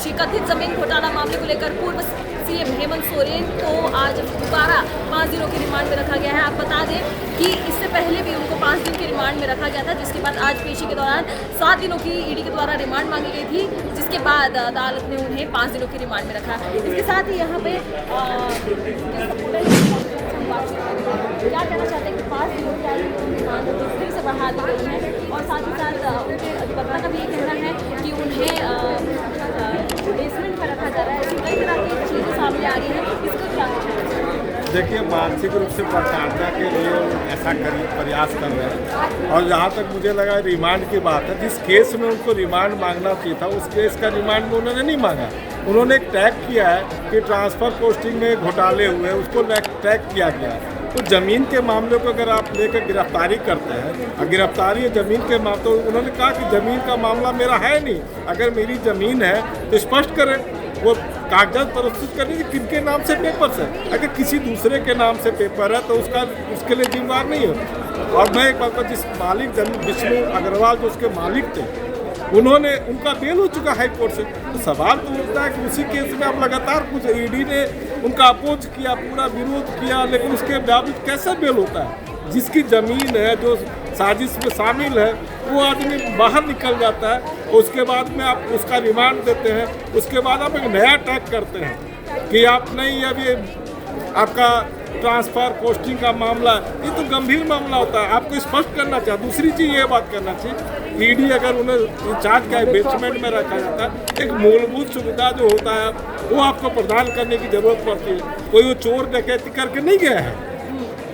खामोशी। कथित जमीन घोटाला मामले को लेकर पूर्व सीएम हेमंत सोरेन को आज दोबारा 5 दिनों के रिमांड में रखा गया है। आप बता दें कि इससे पहले भी उनको 5 दिन के रिमांड में रखा गया था, जिसके बाद आज पेशी के दौरान 7 दिनों की ईडी के द्वारा रिमांड मांगी गई थी, जिसके बाद अदालत ने उन्हें 5 दिनों के रिमांड में रखा। इसके साथ ही यहाँ पे क्या कहना चाहते हैं कि 5 दिनों की रिमांड फिर से बढ़ा दी गई है, और साथ ही साथ उनके अधिवक्ता का भी ये कहना है कि उन्हें बेसमेंट पर रखा जा रहा है। ऐसी कई तरह की चीज़ें सामने आ रही हैं, इसका क्या है? देखिए, मानसिक रूप से प्रताड़ना के लिए ऐसा प्रयास कर रहे हैं। और जहाँ तक मुझे लगा रिमांड की बात है, जिस केस में उनको रिमांड मांगना चाहिए था उस केस का रिमांड में उन्होंने नहीं मांगा। उन्होंने एक टैग किया है कि ट्रांसफ़र पोस्टिंग में घोटाले हुए, उसको टैग किया गया। तो ज़मीन के मामले को अगर आप लेकर गिरफ्तारी करते हैं, और गिरफ्तारी ज़मीन के मामले, तो उन्होंने कहा कि ज़मीन का मामला मेरा है नहीं, अगर मेरी ज़मीन है तो स्पष्ट करें, वो कागजात प्रस्तुत करने की किनके नाम से पेपर्स है। अगर किसी दूसरे के नाम से पेपर है तो उसके लिए जिम्मेदार नहीं हो। और मैं एक बात, जिस मालिक जमीन विष्णु अग्रवाल जो उसके मालिक थे, उन्होंने उनका बेल हो चुका हाई कोर्ट से। तो सवाल तो उठता है कि उसी केस में अब लगातार कुछ ईडी ने उनका अपोज किया, पूरा विरोध किया, लेकिन उसके बावजूद कैसे बेल होता है? जिसकी ज़मीन है, जो साजिश में शामिल है, वो आदमी बाहर निकल जाता है, उसके बाद में आप उसका रिमांड देते हैं, उसके बाद आप एक नया टैग करते हैं कि आप नहीं, अभी आपका ट्रांसफ़र पोस्टिंग का मामला, ये तो गंभीर मामला होता है, आपको स्पष्ट करना चाहिए। दूसरी चीज़ ये बात करना चाहिए, ईडी अगर उन्हें इंचार्ज का बेसमेंट में रखा जाता है, एक मूलभूत सुविधा जो होता है वो आपको प्रदान करने की ज़रूरत पड़ती है। कोई वो चोर डकैती करके नहीं गया है।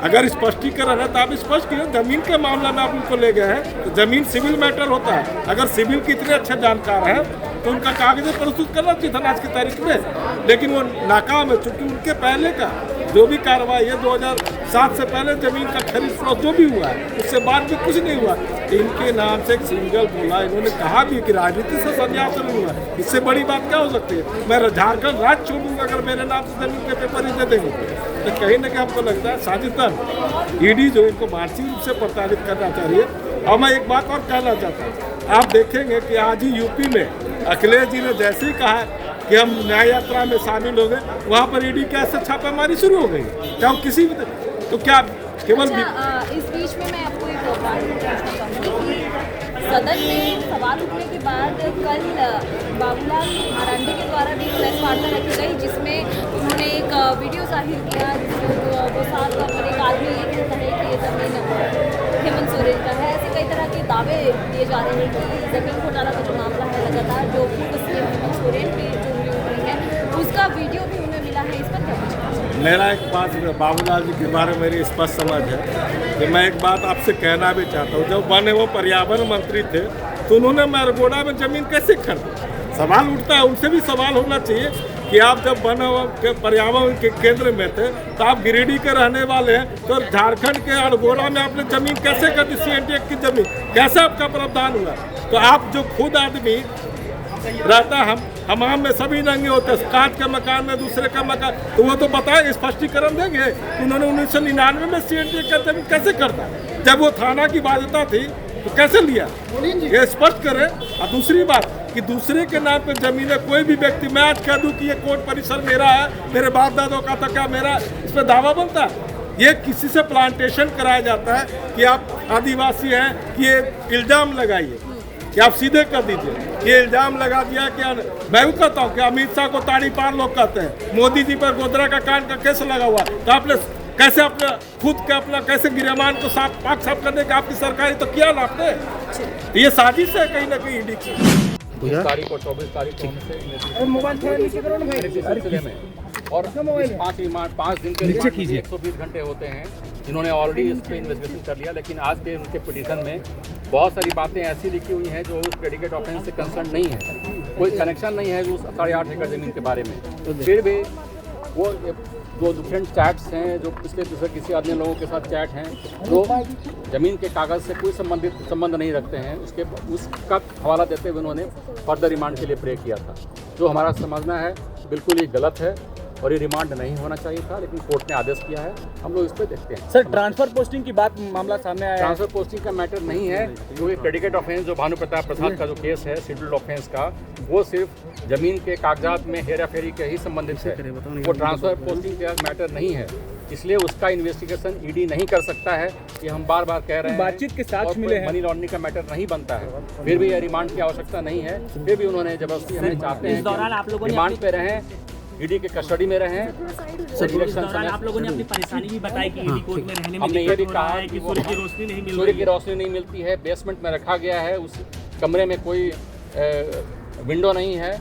अगर स्पष्टीकरण है तो आप स्पष्ट कीजिए। ज़मीन के मामला में आप उनको ले गए हैं तो ज़मीन सिविल मैटर होता है। अगर सिविल के इतने अच्छे जानकार हैं तो उनका कागज़ प्रस्तुत करना चाहिए था आज की तारीख में, लेकिन वो नाकाम है। चूँकि उनके पहले का जो भी कार्रवाई है 2007 से पहले ज़मीन का खरीद फरोख्त जो भी हुआ है, उससे बाद में कुछ नहीं हुआ। इनके नाम से एक सिंगल बोला, इन्होंने कहा भी कि राजनीति से संन्यास नहीं हुआ। इससे बड़ी बात क्या हो सकती है? मैं झारखंड राज्य छोड़ूंगा अगर मेरे नाम से ज़मीन के पेपर ही दे देंगे। तो कहीं ना कहीं हमको लगता है साजिश ईडी जो इनको मानसिक रूप से प्रताड़ित करना चाहिए। और मैं एक बात और कहना चाहता हूँ, आप देखेंगे कि आज ही यूपी में अखिलेश जी ने जैसे ही कहा कि हम न्याय यात्रा में शामिल हो गए, वहाँ पर ईडी कैसे छापेमारी शुरू हो गई। क्या किसी भी तो क्या केवल इस बीच में मैं आपको एक बात पूछना चाहूँगी कि सदन में सवाल उठने के बाद कल बाबूलाल मरांडी के द्वारा भी प्रेस वार्ता रखी गई, जिसमें उन्होंने एक वीडियो जाहिर किया जिसमें वो साथ पर एक आदमी ये कहता है कि ये ज़मीन हेमंत सोरेन का है। ऐसे कई तरह के दावे दिए जा रहे हैं कि ज़मीन घोटाला का जो मामला है लगातार जो पूर्व सीएम हेमंत सोरेन पे जो हुई है, उसका वीडियो भी उन्हें मिला है। इस पर क्या कुछ? मेरा एक बात बाबूलाल जी के बारे में मेरी स्पष्ट समझ है कि मैं एक बात आपसे कहना भी चाहता हूँ। जब बने वो पर्यावरण मंत्री थे तो उन्होंने मैरगोड़ा में ज़मीन कैसे खरीदी? सवाल उठता है, उनसे भी सवाल होना चाहिए कि आप जब वन पर्यावरण के केंद्र में थे तो आप गिरिडीह के रहने वाले हैं, तो झारखंड के अड़गोड़ा में आपने ज़मीन कैसे कर दी? CNT की ज़मीन कैसे आपका प्रावधान हुआ? तो आप जो खुद आदमी रहता है, हमाम में सभी नंगे होते हैं, कांच के मकान में दूसरे का मकान, तो वो तो बताए, स्पष्टीकरण देंगे। उन्होंने 1999 में CNT का ज़मीन कैसे करता? जब वो थाना की बाध्यता थी तो कैसे लिया? ये स्पष्ट करें। और दूसरी बात कि दूसरे के नाम पे ज़मीन है, कोई भी व्यक्ति, मैं आज कह दूं कि ये कोर्ट परिसर मेरा है, मेरे बाप दादों का था, क्या मेरा इस पर दावा बनता है? ये किसी से प्लांटेशन कराया जाता है कि आप आदिवासी हैं, कि ये इल्ज़ाम लगाइए कि आप सीधे कर दीजिए। ये इल्ज़ाम लगा दिया कि मैं भी कहता हूँ कि अमित शाह को ताड़ी पार लोग कहते हैं, मोदी जी पर गोदरा का कांड का केस लगा हुआ, तो आपने कैसे अपने खुद के अपना कैसे गिरमान को पाक साफ करने की आपकी सरकारी तो किया ना आपने? ये साजिश है कहीं ना कहीं ईडी की। 20 तारीख और 24 तारीख को हमसे मोबाइल सिलसिले में और 5 दिन के रिमांड 120 घंटे होते हैं। इन्होंने ऑलरेडी इस पर इन्वेस्टिगेशन कर लिया, लेकिन आज के उनके पिटीशन में बहुत सारी बातें ऐसी लिखी हुई हैं जो उस प्रेडिकेट ऑफेंस से कंसर्न नहीं है, कोई कनेक्शन नहीं है उस 8.5 एकड़ ज़मीन के बारे में। तो फिर भी वो जो डिफरेंट चैट्स हैं जो पिछले दूसरे किसी अन्य लोगों के साथ चैट हैं जो ज़मीन के कागज़ से कोई संबंध नहीं रखते हैं, उसका हवाला देते हुए उन्होंने फर्दर रिमांड के लिए प्रे किया था। जो हमारा समझना है बिल्कुल ही गलत है। और ये रिमांड नहीं होना चाहिए था, लेकिन कोर्ट ने आदेश किया है, हम लोग इस पर देखते हैं। सर, ट्रांसफर पोस्टिंग की बात मामला सामने आया है। ट्रांसफर पोस्टिंग का मैटर नहीं है, जो ये प्रेडिकेट ऑफेंस जो भानु प्रताप प्रसाद का जो केस है शेड्यूल्ड ऑफेंस का, वो सिर्फ जमीन के कागजात में हेरा फेरी के ही संबंधित है, वो ट्रांसफर पोस्टिंग का मैटर नहीं है। इसलिए उसका इन्वेस्टिगेशन ईडी नहीं कर सकता है, ये हम बार बार कह रहे हैं। बातचीत के साक्ष्य मिले हैं, मनी लॉन्ड्रिंग का मैटर नहीं बनता है, फिर भी यह रिमांड की आवश्यकता नहीं है, फिर भी उन्होंने जबरदस्ती हमें चाहते हैं कि रिमांड पे रहें, ईडी के कस्टडी में रहें। आप लोगों ने अपनी परेशानी भी बताई कि ईडी कोर्ट में रहने में हमने ये भी दिक्कत हो कहा रहा है कि सूर्य की रोशनी नहीं मिल सूर्य रही की रोशनी नहीं मिलती है, बेसमेंट में रखा गया है, उस कमरे में कोई विंडो नहीं है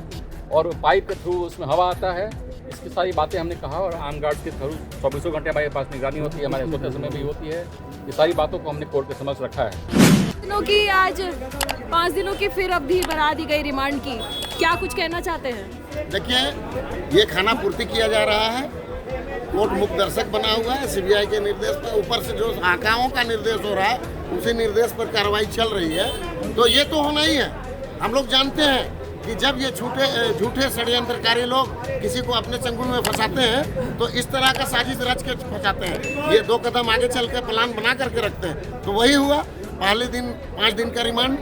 और पाइप के थ्रू उसमें हवा आता है। इसकी सारी बातें हमने कहा और आर्म गार्ड के थ्रू 24 घंटे हमारे पास निगरानी होती है, हमारे सोते समय भी होती है। ये सारी बातों को हमने कोर्ट के समक्ष रखा है। दिनों की आज 5 दिनों की फिर अवधि बढ़ा दी गई रिमांड की, क्या कुछ कहना चाहते हैं? देखिए, ये खाना पूर्ति किया जा रहा है, कोर्ट मुख्य दर्शक बना हुआ है, सीबीआई के निर्देश पर, ऊपर से जो आकाओं का निर्देश हो रहा है उसी निर्देश पर कार्रवाई चल रही है। तो ये तो होना ही है। हम लोग जानते हैं कि जब ये झूठे षड्यंत्रकारी लोग किसी को अपने चंगुल में फंसाते हैं तो इस तरह का साजिश रच के फंसाते हैं। ये 2 कदम आगे चल के प्लान बना करके रखते हैं। तो वही हुआ, पहले दिन 5 दिन का रिमांड,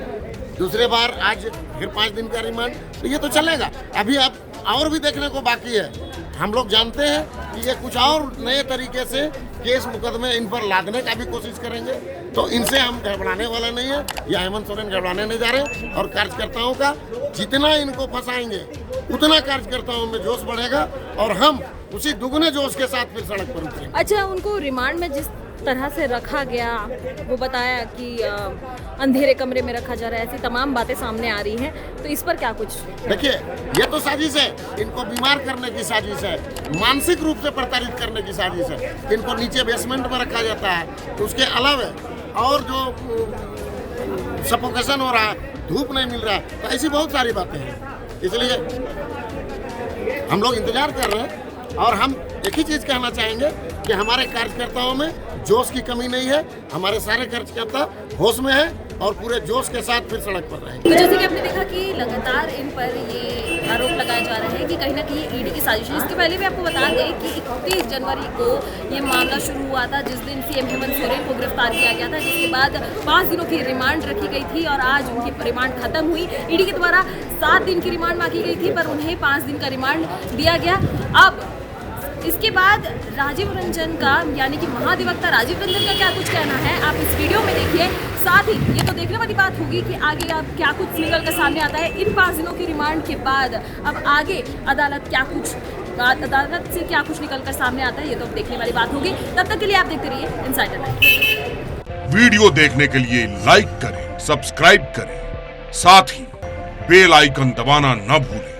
दूसरे बार आज फिर 5 दिन का रिमांड। तो ये तो चलेगा, अभी अब और भी देखने को बाकी है। हम लोग जानते हैं कि ये कुछ और नए तरीके से केस मुकदमे इन पर लादने का भी कोशिश करेंगे। तो इनसे हम घबराने वाला नहीं है, या हेमंत सोरेन घबराने नहीं जा रहे। और कार्यकर्ताओं का जितना इनको फंसाएंगे उतना कार्यकर्ताओं में जोश बढ़ेगा और हम उसी दुगने जोश के साथ फिर सड़क पर उतरेंगे। अच्छा, उनको रिमांड में जिस तरह से रखा गया, वो बताया कि अंधेरे कमरे में रखा जा रहा है, ऐसी तमाम बातें सामने आ रही हैं, तो इस पर क्या कुछ? देखिए, ये तो साजिश है, इनको बीमार करने की साजिश है, मानसिक रूप से प्रताड़ित करने की साजिश है। इनको नीचे बेसमेंट में रखा जाता है, तो उसके अलावा और जो सफोकेशन हो रहा है, धूप नहीं मिल रहा है, तो ऐसी बहुत सारी बातें हैं। इसलिए हम लोग इंतजार कर रहे हैं और हम एक ही चीज़ कहना चाहेंगे कि हमारे कार्यकर्ताओं में जोश की कमी नहीं है, हमारे सारे कार्यकर्ता होश में हैं और पूरे जोश के साथ फिर सड़क पर रहेंगे। तो जैसे कि आपने देखा कि लगातार इन पर ये आरोप लगाए जा रहे हैं कि कहीं ना कहीं ईडी की साजिश है। इसके पहले भी आपको बता दें कि 31 जनवरी को ये मामला शुरू हुआ था, जिस दिन सीएम हेमंत सोरेन को गिरफ्तार किया गया था, जिसके बाद 5 दिनों की रिमांड रखी गई थी और आज उनकी रिमांड खत्म हुई। ईडी के द्वारा 7 दिन की रिमांड मांगी गई थी, पर उन्हें 5 दिन का रिमांड दिया गया। अब इसके बाद राजीव रंजन का, यानी कि महाधिवक्ता राजीव रंजन का क्या कुछ कहना है, आप इस वीडियो में देखिए। साथ ही ये तो देखने वाली बात होगी कि आगे अब क्या कुछ निकल कर सामने आता है इन 5 दिनों की रिमांड के बाद। अब आगे अदालत से क्या कुछ निकल कर सामने आता है, ये तो अब देखने वाली बात होगी। तब तक के लिए आप देखते रहिए इनसाइडर लाइव। वीडियो देखने के लिए लाइक करें, सब्सक्राइब करें, साथ ही बेल आइकन दबाना न भूलें।